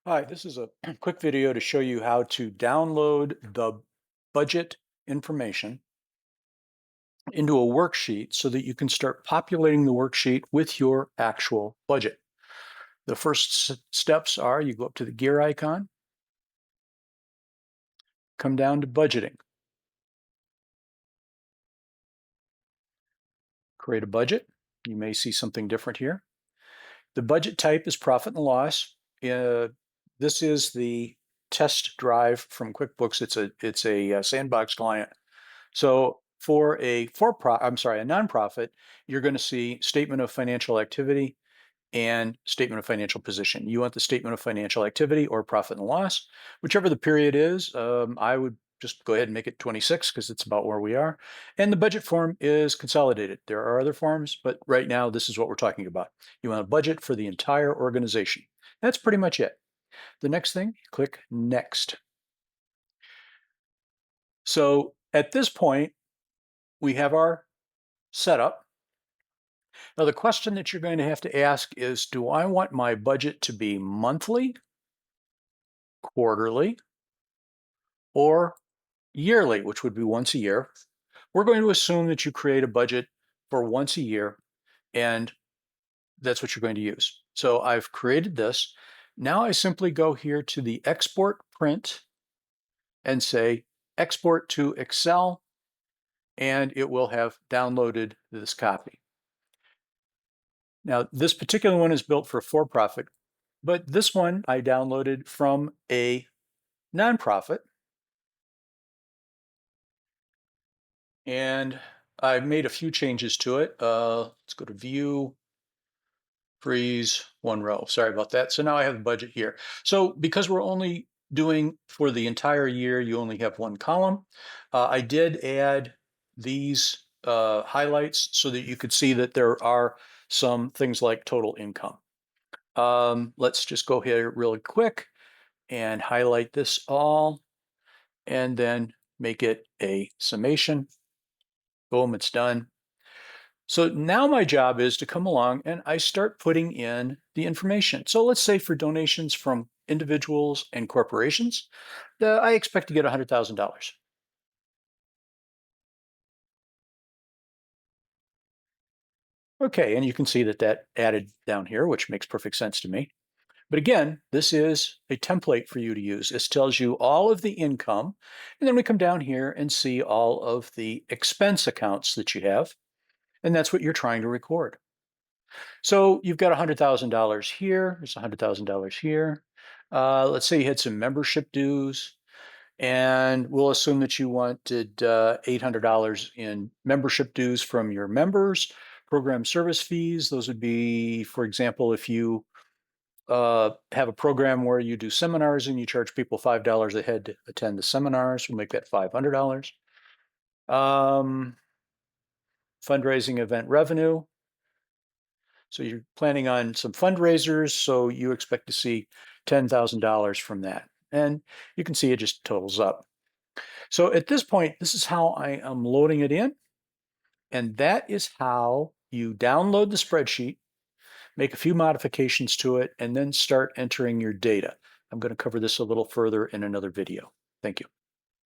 Hi, this is a quick video to show you how to download the budget information into a worksheet so that you can start populating the worksheet with your actual budget. The first steps are you go up to the gear icon, come down to budgeting, create a budget. You may see something different here. The budget type is profit and loss. Uh, this is the test drive from QuickBooks. It's a sandbox client. So for a a nonprofit, you're going to see statement of financial activity and statement of financial position. You want the statement of financial activity or profit and loss, whichever the period is. I would just go ahead and make it 26 because it's about where we are. And the budget form is consolidated. There are other forms, but right now this is what we're talking about. You want a budget for the entire organization. That's pretty much it. The next thing, click Next. So at this point, we have our setup. Now, the question that you're going to have to ask is, do I want my budget to be monthly, quarterly, or yearly, which would be once a year? We're going to assume that you create a budget for once a year, and that's what you're going to use. So I've created this. Now I simply go here to the export print and say export to Excel, and it will have downloaded this copy. Now, this particular one is built for profit, but this one I downloaded from a nonprofit, and I've made a few changes to it. Let's go to View, Freeze, one row. Sorry about that. So now I have the budget here. So because we're only doing for the entire year, you only have one column. I did add these highlights so that you could see that there are some things like total income. Let's just go here really quick and highlight this all and then make it a summation. Boom, it's done. So now my job is to come along and I start putting in the information. So let's say for donations from individuals and corporations, I expect to get $100,000. Okay, and you can see that that added down here, which makes perfect sense to me. But again, this is a template for you to use. This tells you all of the income, and then we come down here and see all of the expense accounts that you have, and that's what you're trying to record. So you've got $100,000 here, there's $100,000 here. Let's say you had some membership dues, and we'll assume that you wanted $800 in membership dues from your members. Program service fees, those would be, for example, if you have a program where you do seminars and you charge people $5 a head to attend the seminars, we'll make that $500. Um, Fundraising event revenue. So you're planning on some fundraisers, so you expect to see $10,000 from that. And you can see it just totals up. So at this point, this is how I am loading it in. And that is how you download the spreadsheet, make a few modifications to it, and then start entering your data. I'm going to cover this a little further in another video. Thank you.